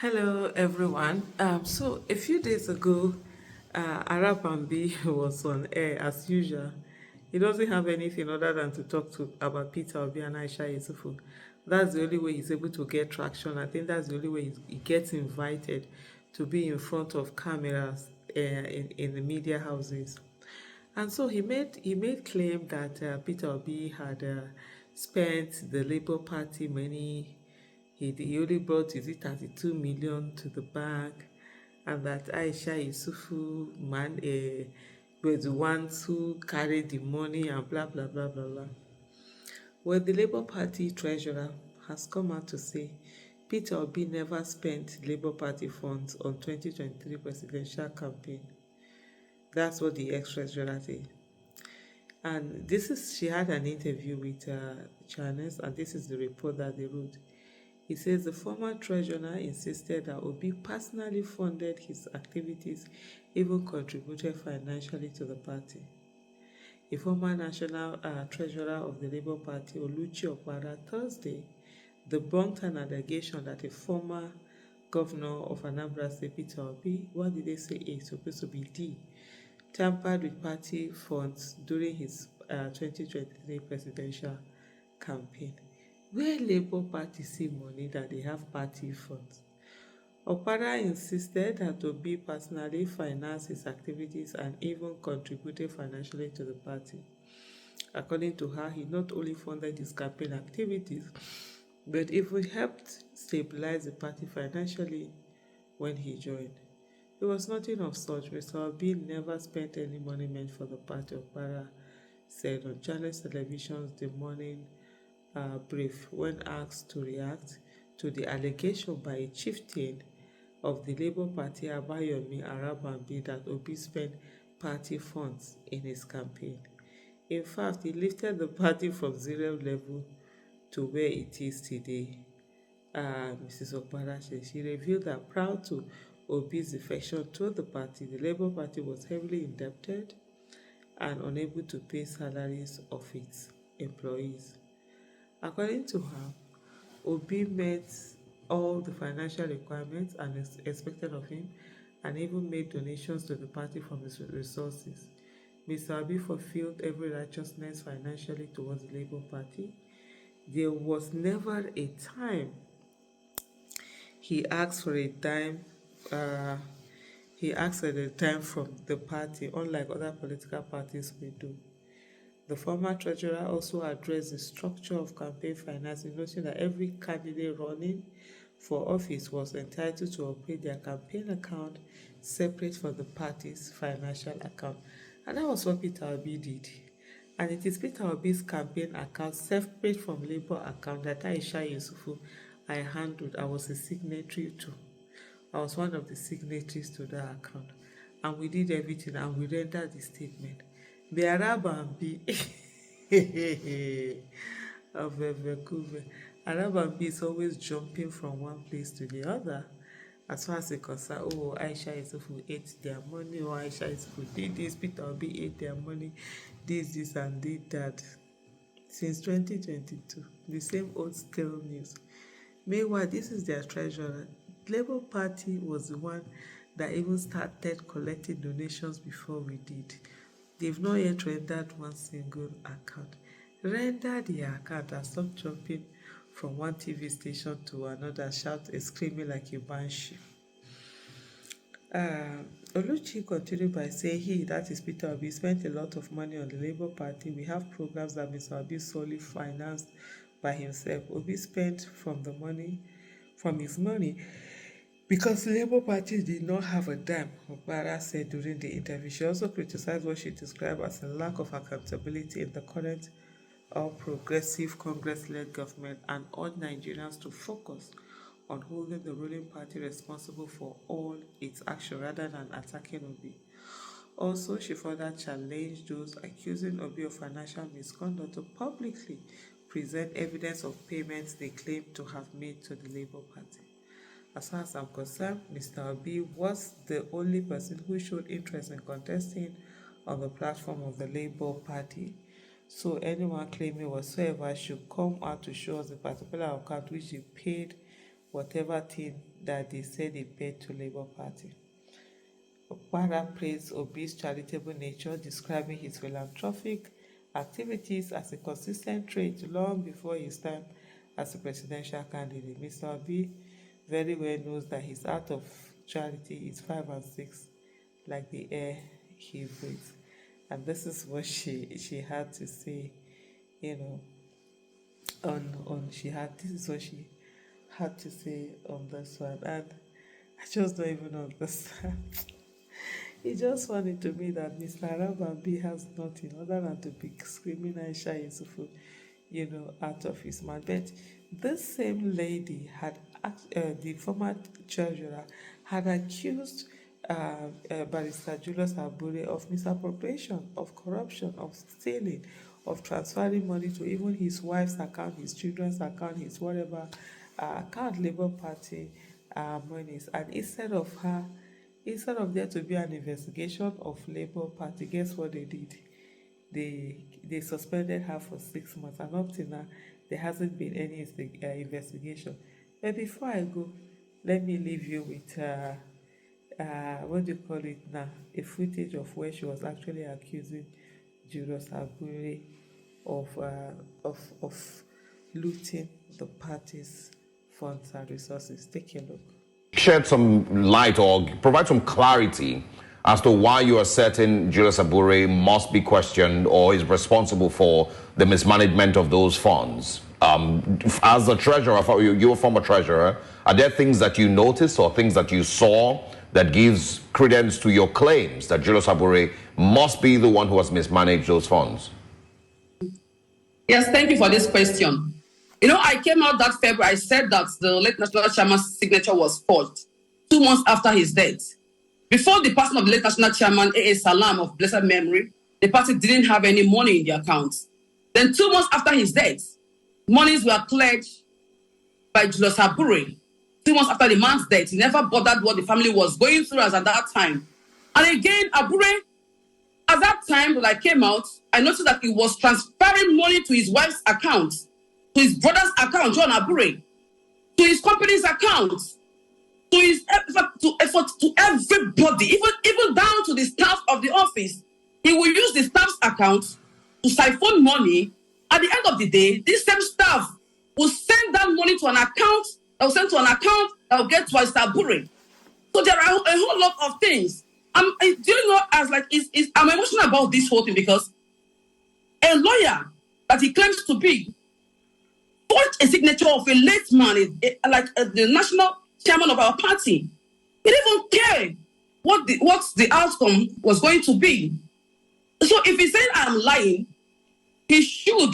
Hello, everyone. So a few days ago, Arab was on air as usual. He doesn't have anything other than to talk to about Peter Obi and Aisha Yusufu. That's the only way he's able to get traction. I think that's the only way he gets invited to be in front of cameras in the media houses. And so he made claim that Peter Obi had spent the Labour Party money. He only brought, is it 32 million to the bank, and that Aisha Yusufu were the ones who carried the money and blah blah blah blah blah. Well, the Labour Party treasurer has come out to say Peter Obi never spent Labour Party funds on 2023 presidential campaign. That's what the ex-treasurer said. And she had an interview with Channels, and this is the report that they wrote. He says the former treasurer insisted that Obi personally funded his activities, even contributed financially to the party. A former national treasurer of the Labour Party, Oluchi Okpara, Thursday debunked an allegation that a former governor of Anambra State, Peter Obi, what did they say A, supposed to be D, tampered with party funds during his 2023 presidential campaign. Where Labour Party see money that they have party funds? Okpara insisted that Obi personally financed his activities and even contributed financially to the party. According to her, he not only funded his campaign activities, but even helped stabilize the party financially when he joined. It was nothing of such. Mr. Obi never spent any money meant for the party, Okpara said on Channels Television's The Morning Brief when asked to react to the allegation by a chieftain of the Labour Party, Abayomi Arabambi, that Obi spent party funds in his campaign. In fact, he lifted the party from zero level to where it is today. Mrs. Okpara said she revealed that proud to Obi's defection toward the party, the Labour Party was heavily indebted and unable to pay salaries of its employees. According to her, Obi met all the financial requirements and expected of him, and even made donations to the party from his resources. Mr. Obi fulfilled every righteousness financially towards the Labour Party. There was never a time he asked for a dime. Uh, he asked at a time from the party, unlike other political parties may do. The former treasurer also addressed the structure of campaign financing, noting that every candidate running for office was entitled to operate their campaign account separate from the party's financial account. And that was what Peter Obi did. And it is Peter Obi's campaign account separate from Labour account that Aisha Yusufu I handled. I was a signatory to. I was one of the signatories to that account. And we did everything and we rendered the statement. The Arabambi of Vancouver. Arabambi is always jumping from one place to the other. As far as they concern, oh, Aisha Yusufu ate their money, or Aisha Yusufu did this, Peter Obi ate their money, this, and did that. Since 2022, the same old stale news. Meanwhile, this is their treasurer. Labour Party was the one that even started collecting donations before we did. They've not yet rendered one single account. Render the account and stop jumping from one TV station to another, screaming like a banshee. Oluchi continued by saying that is Peter Obi, spent a lot of money on the Labour Party. We have programs that Mr. Obi solely financed by himself. Obi spent from his money because the Labour Party did not have a dime, Okpara said during the interview. She also criticized what she described as a lack of accountability in the current all-progressive Congress-led government and urged Nigerians to focus on holding the ruling party responsible for all its action rather than attacking Obi. Also, she further challenged those accusing Obi of financial misconduct to publicly present evidence of payments they claim to have made to the Labour Party. As far as I'm concerned, Mr. Obi was the only person who showed interest in contesting on the platform of the Labour Party. So anyone claiming whatsoever should come out to show us the particular account which he paid whatever thing that they said they paid to Labour Party. Okpara praised Obi's charitable nature, describing his philanthropic activities as a consistent trait long before his time as a presidential candidate. Mr. Obi very well knows that his act of charity is 5 and 6, like the air he breathes. And this is what she had to say, you know, this is what she had to say on this one. And I just don't even understand. It's just funny to me that Mr. Arabambi has nothing other than to be screaming Aisha Yusufu, out of his mouth. But this same lady the former treasurer, had accused Barrister Julius Abure of misappropriation, of corruption, of stealing, of transferring money to even his wife's account, his children's account, his whatever account, Labour Party monies. And instead of there to be an investigation of Labour Party, guess what they did? They suspended her for 6 months, and up till now, there hasn't been any investigation. But before I go, let me leave you with what do you call it now? A footage of where she was actually accusing Julius Abure of looting the party's funds and resources. Take a look. Shed some light or provide some clarity as to why you are certain Julius Abure must be questioned or is responsible for the mismanagement of those funds. As a treasurer, you're a former treasurer, are there things that you noticed or things that you saw that gives credence to your claims that Julius Abure must be the one who has mismanaged those funds? Yes, thank you for this question. I came out that February, I said that the late national chairman's signature was forged 2 months after his death. Before the passing of the late national chairman, A.A. Salam of blessed memory, the party didn't have any money in the accounts. Then 2 months after his death, monies were cleared by Julius Abure. 2 months after the man's death, he never bothered what the family was going through as at that time. And again, Abure, at that time that I came out, I noticed that he was transferring money to his wife's account, to his brother's account, John Abure, to his company's account, to his effort to everybody, even down to the staff of the office. He will use the staff's account to siphon money. At the end of the day, this same staff will send that money to an account that will send to an account that will get to Mr. Abure. So there are a whole lot of things. I'm emotional about this whole thing because a lawyer that he claims to be forged a signature of a late man, the national chairman of our party. He didn't even care what the outcome was going to be. So if he's saying I'm lying, he should